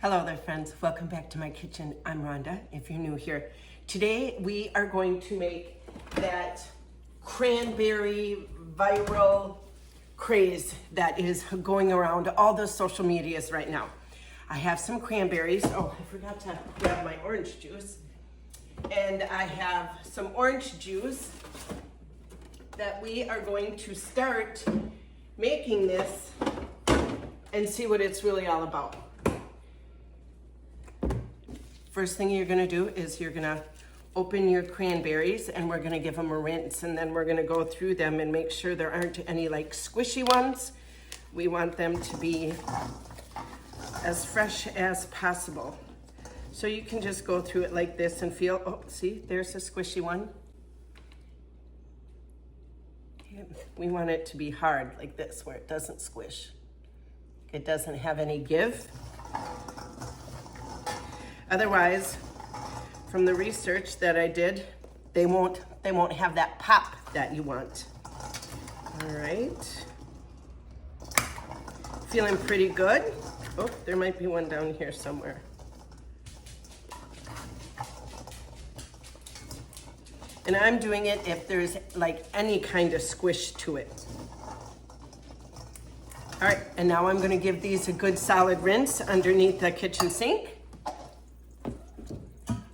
Hello there, friends. Welcome back to my kitchen. I'm Rhonda, if you're new here. Today, we are going to make that cranberry viral craze that is going around all the social medias right now. I have some cranberries. Oh, I forgot to grab my orange juice. And I have some orange juice that we are going to start making this and see what it's really all about. First thing you're gonna do is you're gonna open your cranberries and we're gonna give them a rinse, and then we're gonna go through them and make sure there aren't any like squishy ones. We want them to be as fresh as possible. So you can just go through it like this and feel, oh, see, there's a squishy one. We want it to be hard like this, where it doesn't squish. It doesn't have any give. Otherwise, from the research that I did, they won't have that pop that you want. All right. Feeling pretty good. Oh, there might be one down here somewhere. And I'm doing it if there's like any kind of squish to it. All right, and now I'm gonna give these a good solid rinse underneath the kitchen sink.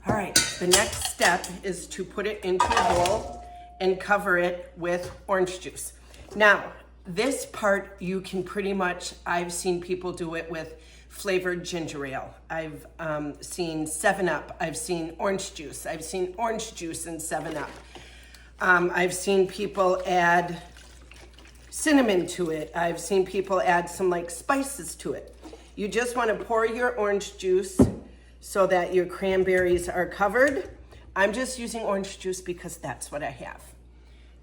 All right, the next step is to put it into a bowl and cover it with orange juice. Now, this part you can pretty much, I've seen people do it with flavored ginger ale. I've seen 7-Up, I've seen orange juice, I've seen orange juice and 7-Up. I've seen people add cinnamon to it. I've seen people add some like spices to it. You just wanna pour your orange juice so that your cranberries are covered. I'm just using orange juice because that's what I have.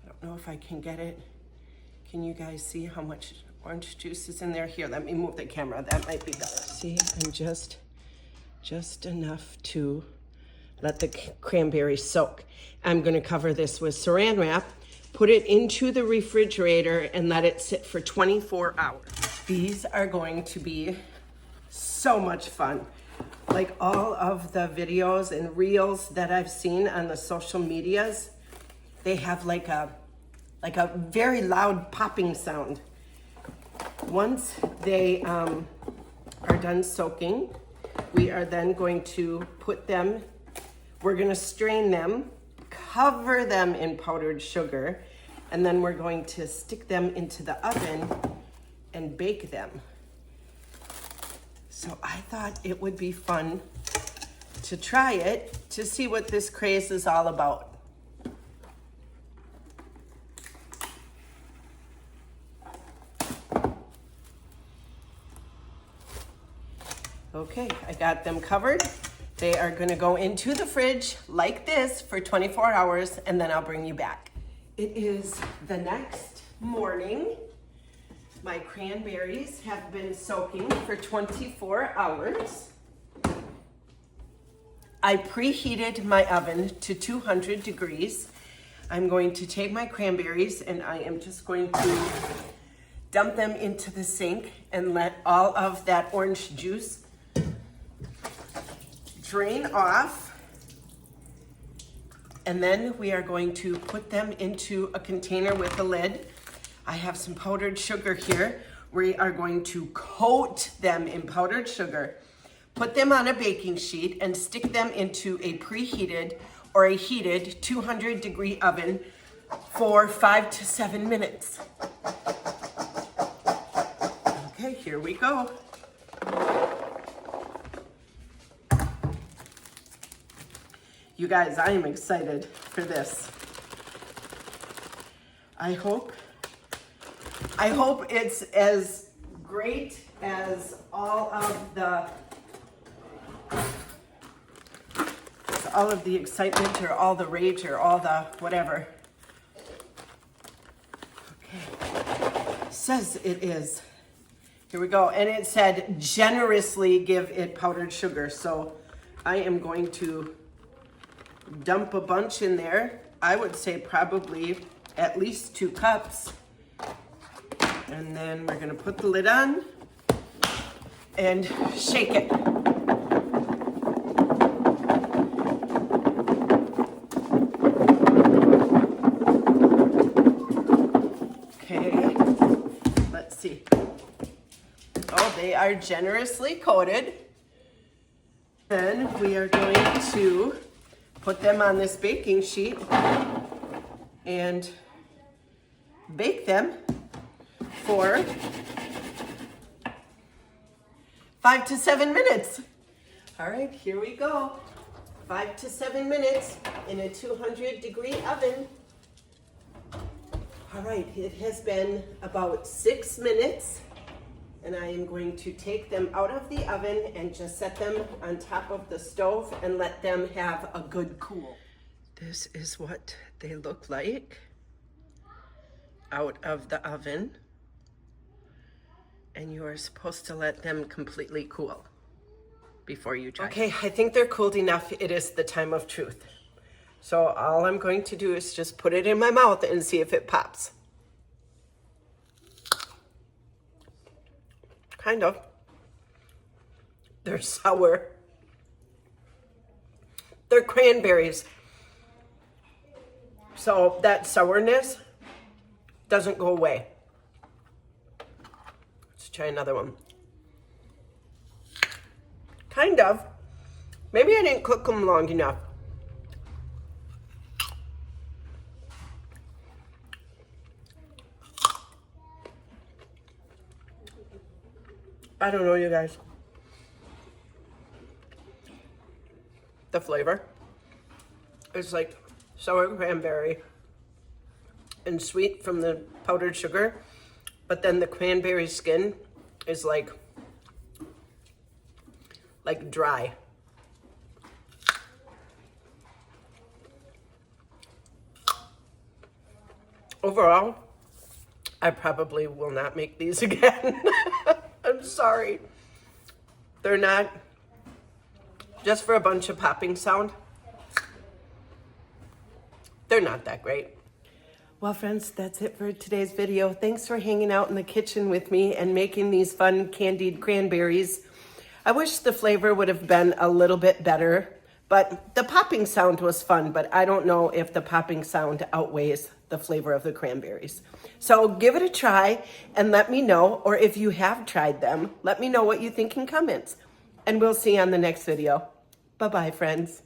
I don't know if I can get it. Can you guys see how much orange juice is in there? Here, let me move the camera. That might be better. See, I'm just enough to let the cranberry soak. I'm gonna cover this with saran wrap, put it into the refrigerator and let it sit for 24 hours. These are going to be so much fun. Like all of the videos and reels that I've seen on the social medias, they have like a very loud popping sound. Once they are done soaking, we are then going to put them, we're gonna strain them, cover them in powdered sugar, and then we're going to stick them into the oven and bake them. So I thought it would be fun to try it to see what this craze is all about. Okay, I got them covered. They are gonna go into the fridge like this for 24 hours and then I'll bring you back. It is the next morning. My cranberries have been soaking for 24 hours. I preheated my oven to 200 degrees. I'm going to take my cranberries and I am just going to dump them into the sink and let all of that orange juice drain off. And then we are going to put them into a container with a lid. I have some powdered sugar here. We are going to coat them in powdered sugar, put them on a baking sheet and stick them into a preheated or a heated 200 degree oven for 5 to 7 minutes. Okay, here we go. You guys, I am excited for this. I hope it's as great as all of the excitement or all the rage or all the whatever. Okay, says it is. Here we go. And it said generously give it powdered sugar. So I am going to dump a bunch in there. I would say probably at least 2 cups. And then we're gonna put the lid on and shake it. are generously coated. Then we are going to put them on this baking sheet and bake them for 5 to 7 minutes. All right, here we go. 5 to 7 minutes in a 200-degree oven. All right, it has been about 6 minutes, and I am going to take them out of the oven and just set them on top of the stove and let them have a good cool. This is what they look like out of the oven, and you are supposed to let them completely cool before you try. Okay, I think they're cooled enough. It is the time of truth. So all I'm going to do is just put it in my mouth and see if it pops. Kind of. They're sour. They're cranberries. So that sourness doesn't go away. Let's try another one. Kind of. Maybe I didn't cook them long enough. I don't know, you guys. The flavor is like sour cranberry and sweet from the powdered sugar, but then the cranberry skin is like dry. Overall, I probably will not make these again. I'm sorry. They're not, just for a bunch of popping sound, they're not that great. Well, friends, that's it for today's video. Thanks for hanging out in the kitchen with me and making these fun candied cranberries. I wish the flavor would have been a little bit better, but the popping sound was fun, but I don't know if the popping sound outweighs the flavor of the cranberries. So give it a try and let me know, or if you have tried them, let me know what you think in comments. And we'll see you on the next video. Bye-bye, friends.